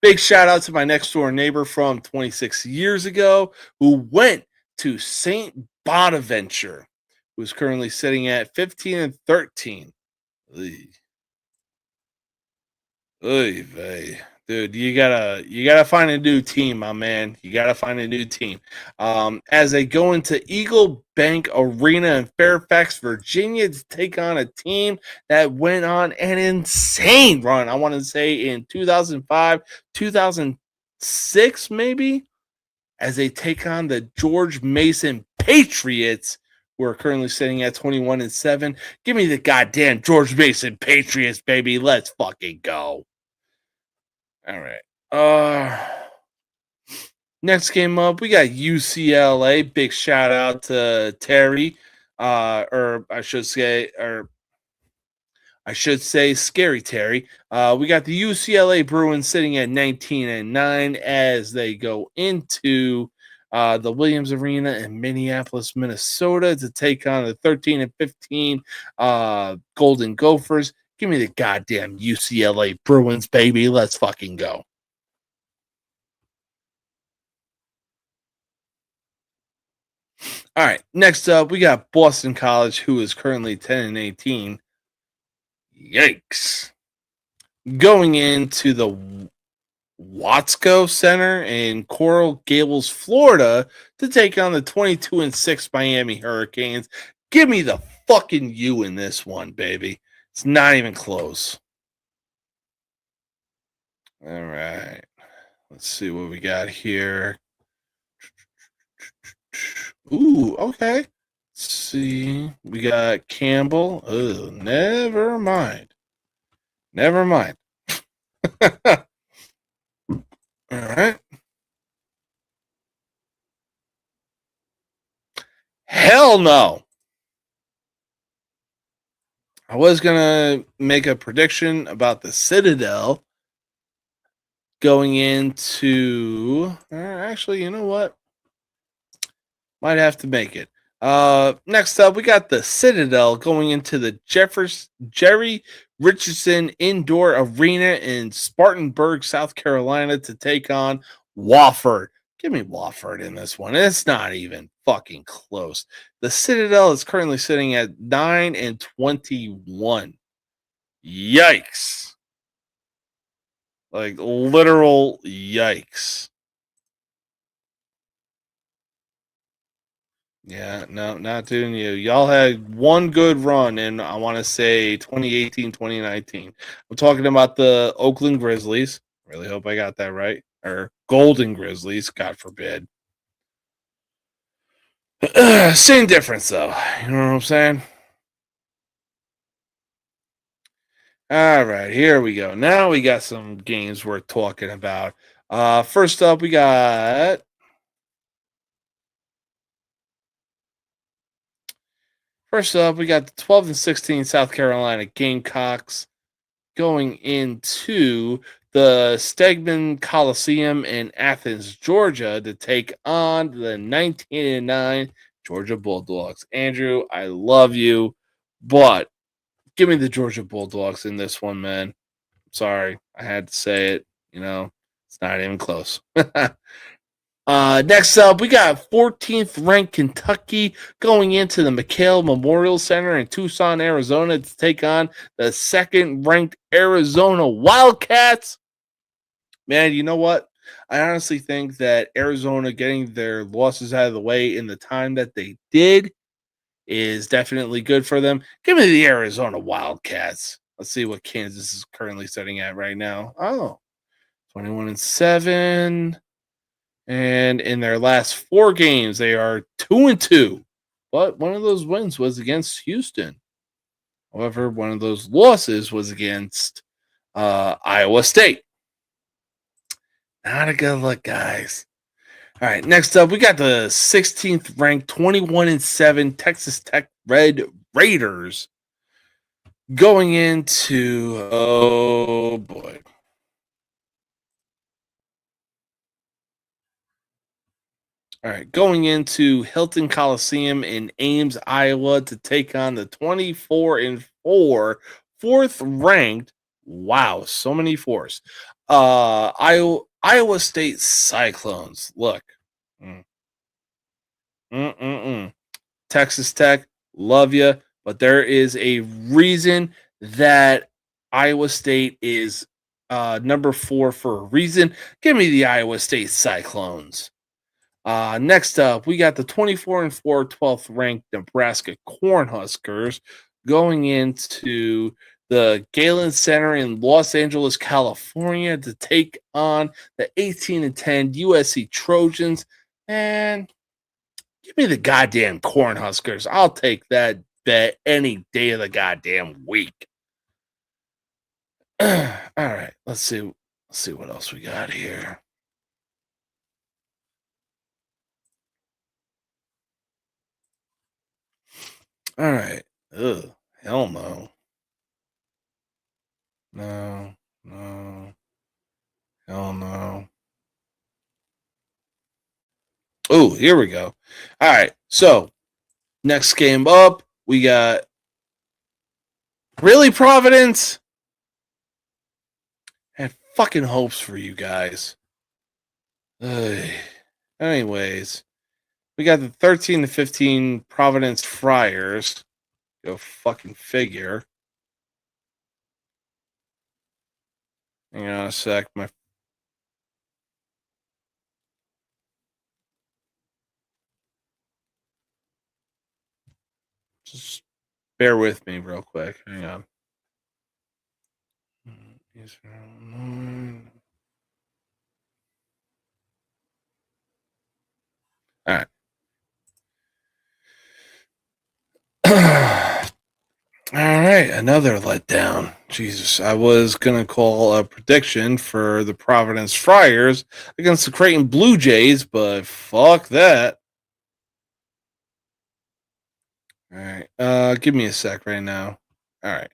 [SPEAKER 2] big shout out to my next door neighbor from 26 years ago who went to St. Bonaventure, who's currently sitting at 15 and 13. Oy vey. Dude, you gotta find a new team, my man. You gotta find a new team. As they go into Eagle Bank Arena in Fairfax, Virginia, to take on a team that went on an insane run. I want to say in 2005, 2006, maybe, as they take on the George Mason Patriots, who are currently sitting at 21 and 7. Give me the goddamn George Mason Patriots, baby. Let's fucking go. All right. Next game up, we got UCLA. Big shout out to Terry, or I should say, Scary Terry. We got the UCLA Bruins sitting at 19 and 9 as they go into the Williams Arena in Minneapolis, Minnesota, to take on the 13 and 15 Golden Gophers. Give me the goddamn UCLA Bruins, baby. Let's fucking go. All right. Next up, we got Boston College, who is currently 10 and 18. Yikes. Going into the Watsco Center in Coral Gables, Florida, to take on the 22 and 6 Miami Hurricanes. Give me the fucking U in this one, baby. It's not even close. All right. Let's see what we got here. Ooh, okay. Let's see. We got Campbell. Oh, never mind. Never mind. All right. Hell no. I was going to make a prediction about the Citadel going into. Actually, you know what? Might have to make it. Next up, we got the Citadel going into the Jerry Richardson Indoor Arena in Spartanburg, South Carolina, to take on Wofford. Give me Wofford in this one. It's not even fucking close. The Citadel is currently sitting at 9 and 21. Yikes. Like literal yikes. Yeah, no, not doing you. Y'all had one good run in, I want to say, 2018, 2019. I'm talking about the Oakland Grizzlies. Really hope I got that right. Or Golden Grizzlies, God forbid. Same difference, though. You know what I'm saying? All right, here we go. Now we got some games worth talking about. First up, we got the 12 and 16 South Carolina Gamecocks going into the Stegman Coliseum in Athens, Georgia, to take on the 19-9 Georgia Bulldogs. Andrew, I love you, but give me the Georgia Bulldogs in this one, man. Sorry, I had to say it. You know, it's not even close. Next up, we got 14th ranked Kentucky going into the McHale Memorial Center in Tucson, Arizona to take on the second ranked Arizona Wildcats. Man, you know what? I honestly think that Arizona getting their losses out of the way in the time that they did is definitely good for them. Give me the Arizona Wildcats. Let's see what Kansas is currently sitting at right now. Oh, 21 and 7. And in their last 4 games, they are 2 and 2. But one of those wins was against Houston. However, one of those losses was against Iowa State. Not a good look, guys. All right, next up, we got the 16th ranked 21 and 7 Texas Tech Red Raiders going into, oh boy. All right, going into Hilton Coliseum in Ames, Iowa to take on the 24 and 4 fourth ranked. Wow, so many fours. Iowa State Cyclones. Look. Mm, Texas Tech, love you, but there is a reason that Iowa State is number 4 for a reason. Give me the Iowa State Cyclones. Next up, we got the 24 and 4 12th ranked Nebraska Cornhuskers going into the Galen Center in Los Angeles, California to take on the 18 and 10 USC Trojans. And give me the goddamn Cornhuskers. I'll take that bet any day of the goddamn week. All right, let's see what else we got here. All right. Ugh, hell no. No, no, hell no. Oh, here we go. All right. So next game up, we got really Providence. Had fucking hopes for you guys. Ugh. Anyways, we got the 13 to 15 Providence Friars. Go fucking figure. Hang on a sec. Just bear with me real quick. Hang on. All right. All right, another letdown. Jesus, I was gonna call a prediction for the Providence Friars against the Creighton Blue Jays, but fuck that. All right, give me a sec right now. All right.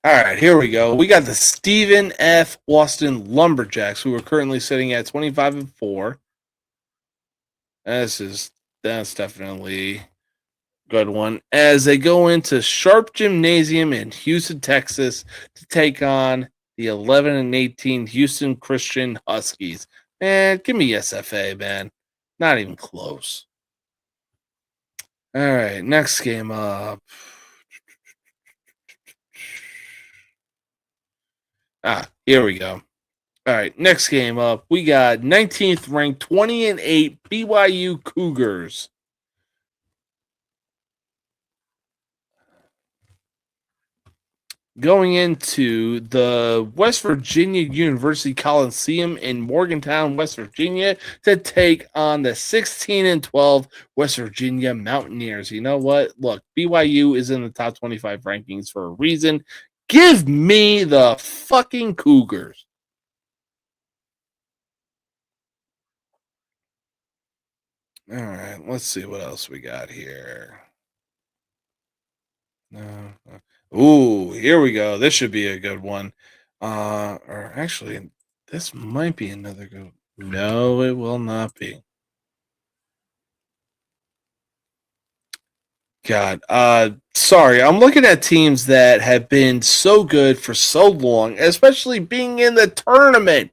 [SPEAKER 2] All right, here we go. We got the Stephen F. Austin Lumberjacks, who are currently sitting at 25 and 4. That's definitely good one. As they go into Sharp Gymnasium in Houston, Texas, to take on the 11 and 18 Houston Christian Huskies. Man, give me SFA, man. Not even close. All right, next game up. Here we go. All right, next game up, we got 19th ranked 20-8 BYU Cougars going into the West Virginia University Coliseum in Morgantown, West Virginia, to take on the 16-12 West Virginia Mountaineers. You know what? Look, BYU is in the top 25 rankings for a reason. Give me the fucking Cougars. All right, let's see what else we got here. Ooh, here we go. This should be a good one. Or actually, this might be another good. No, it will not be. God, sorry. I'm looking at teams that have been so good for so long, especially being in the tournament.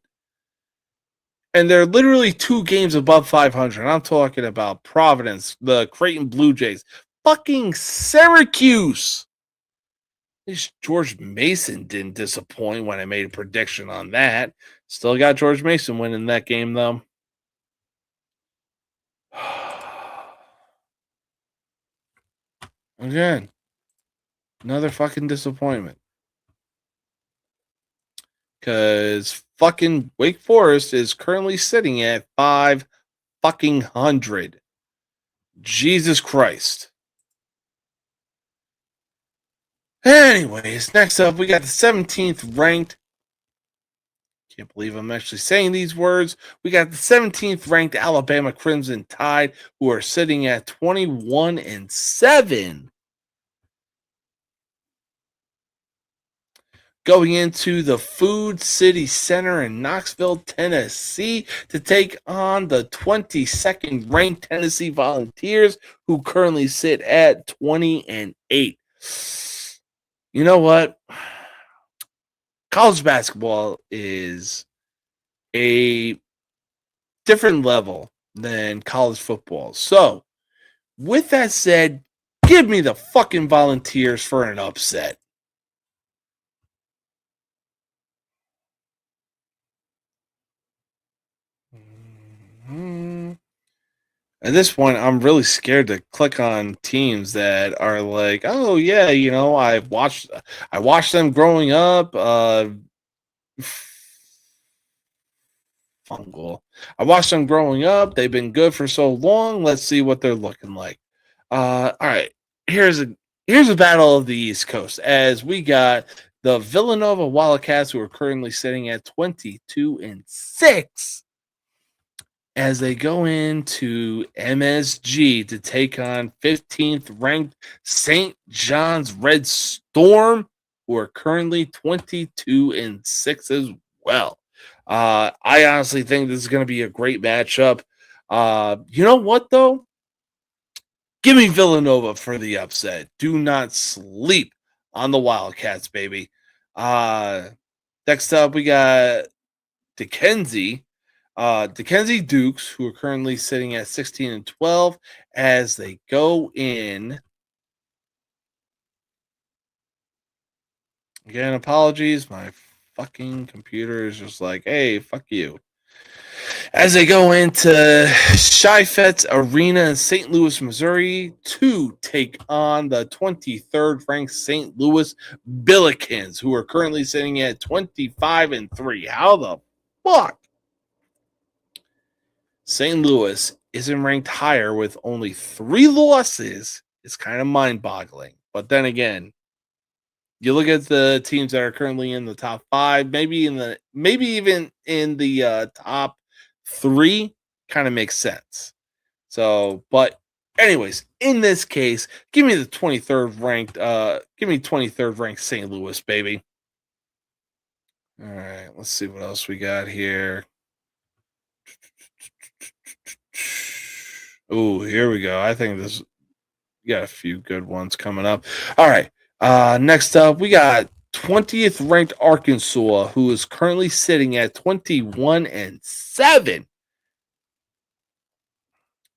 [SPEAKER 2] And they're literally 2 games above 500. I'm talking about Providence, the Creighton Blue Jays, fucking Syracuse. At least George Mason didn't disappoint when I made a prediction on that. Still got George Mason winning that game, though. Again, another fucking disappointment. Because fucking Wake Forest is currently sitting at 500. Jesus Christ. Anyways, next up, we got the 17th ranked. Can't believe I'm actually saying these words. We got the 17th ranked Alabama Crimson Tide, who are sitting at 21-7. Going into the Food City Center in Knoxville, Tennessee, to take on the 22nd ranked Tennessee Volunteers, who currently sit at 20-8. You know what? College basketball is a different level than college football. So, with that said, give me the fucking Volunteers for an upset. At this point, I'm really scared to click on teams that are like, oh yeah, you know, I watched them growing up. Fungal. I watched them growing up. They've been good for so long. Let's see what they're looking like. All right. Here's a battle of the East Coast as we got the Villanova Wildcats, who are currently sitting at 22-6. As they go into MSG to take on 15th ranked St. John's Red Storm, who are currently 22-6 as well. I honestly think this is going to be a great matchup. You know what, though? Give me Villanova for the upset. Do not sleep on the Wildcats, baby. Next up, we got Dickensie Dukes, who are currently sitting at 16-12, as they go in. Again, apologies. My fucking computer is just like, hey, fuck you. As they go into Chaifetz Arena in St. Louis, Missouri, to take on the 23rd ranked St. Louis Billikens, who are currently sitting at 25-3. How the fuck? St. Louis isn't ranked higher with only 3 losses. It's kind of mind-boggling. But then again, you look at the teams that are currently in the top 5, maybe even in the top 3, kind of makes sense. So, but anyways, in this case, give me the 23rd ranked St. Louis, baby. All right, let's see what else we got here. Oh, here we go. I think we got a few good ones coming up. All right. Next up, we got 20th ranked Arkansas, who is currently sitting at 21-7.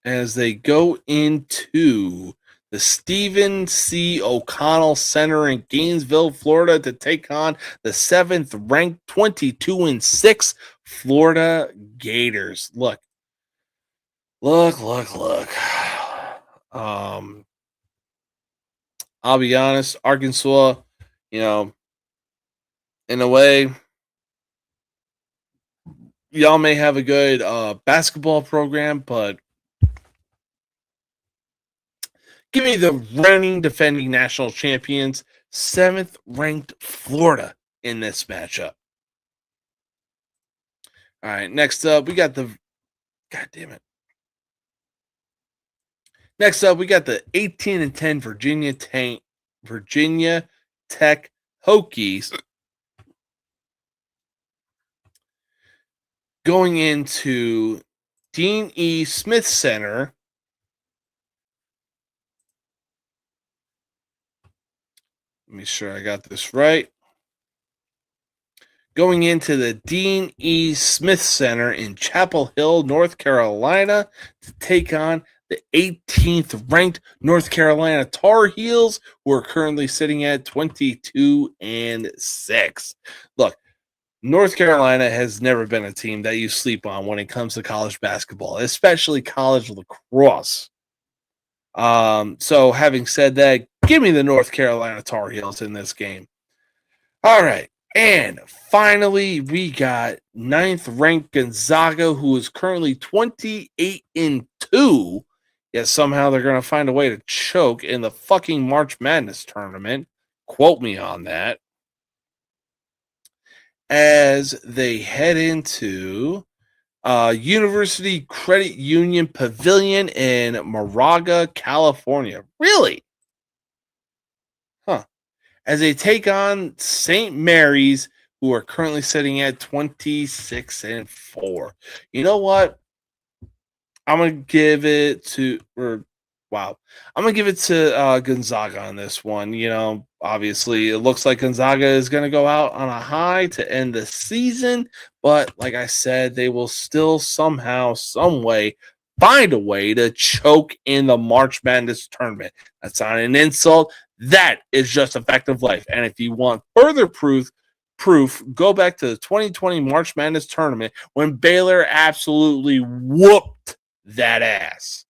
[SPEAKER 2] As they go into the Stephen C. O'Connell Center in Gainesville, Florida, to take on the 7th ranked 22-6 Florida Gators. Look. I'll be honest, Arkansas, in a way, y'all may have a good basketball program, but give me the reigning defending national champions, 7th ranked Florida in this matchup. All right, next up, we got the God damn it. Next up, we got the 18-10 Virginia Tech Hokies going into Dean E. Smith Center. Let me make sure I got this right. Going into the Dean E. Smith Center in Chapel Hill, North Carolina, to take on the 18th ranked North Carolina Tar Heels, who are currently sitting at 22-6. Look, North Carolina has never been a team that you sleep on when it comes to college basketball, especially college lacrosse. So having said that, give me the North Carolina Tar Heels in this game. All right. And finally, we got 9th ranked Gonzaga, who is currently 28-2. Yet somehow they're going to find a way to choke in the fucking March Madness tournament. Quote me on that. As they head into University Credit Union Pavilion in Moraga, California. Really? Huh. As they take on St. Mary's, who are currently sitting at 26-4. You know what? I'm gonna give it to Gonzaga on this one. Obviously, it looks like Gonzaga is gonna go out on a high to end the season, but like I said, they will still somehow, some way, find a way to choke in the March Madness tournament. That's not an insult. That is just a fact of life. And if you want further proof, go back to the 2020 March Madness tournament when Baylor absolutely whooped that ass.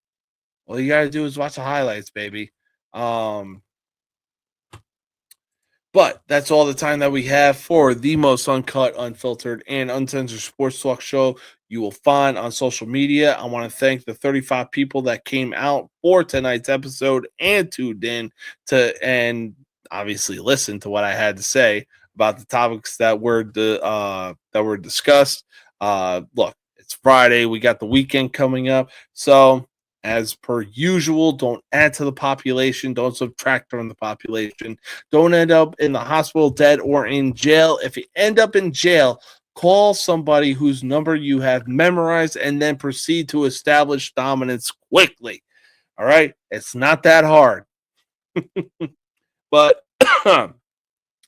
[SPEAKER 2] All you got to do is watch the highlights, baby. But that's all the time that we have for the most uncut, unfiltered, and uncensored sports talk show you will find on social media. I want to thank the 35 people that came out for tonight's episode and tuned in and obviously listen to what I had to say about the topics that were discussed. Look, it's Friday. We got the weekend coming up. So, as per usual, don't add to the population. Don't subtract from the population. Don't end up in the hospital dead or in jail. If you end up in jail, call somebody whose number you have memorized and then proceed to establish dominance quickly. All right? It's not that hard. But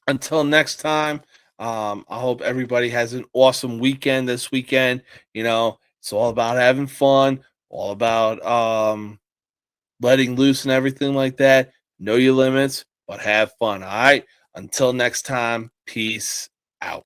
[SPEAKER 2] until next time, I hope everybody has an awesome weekend this weekend. It's all about having fun, all about letting loose and everything like that. Know your limits, but have fun. All right. Until next time, peace out.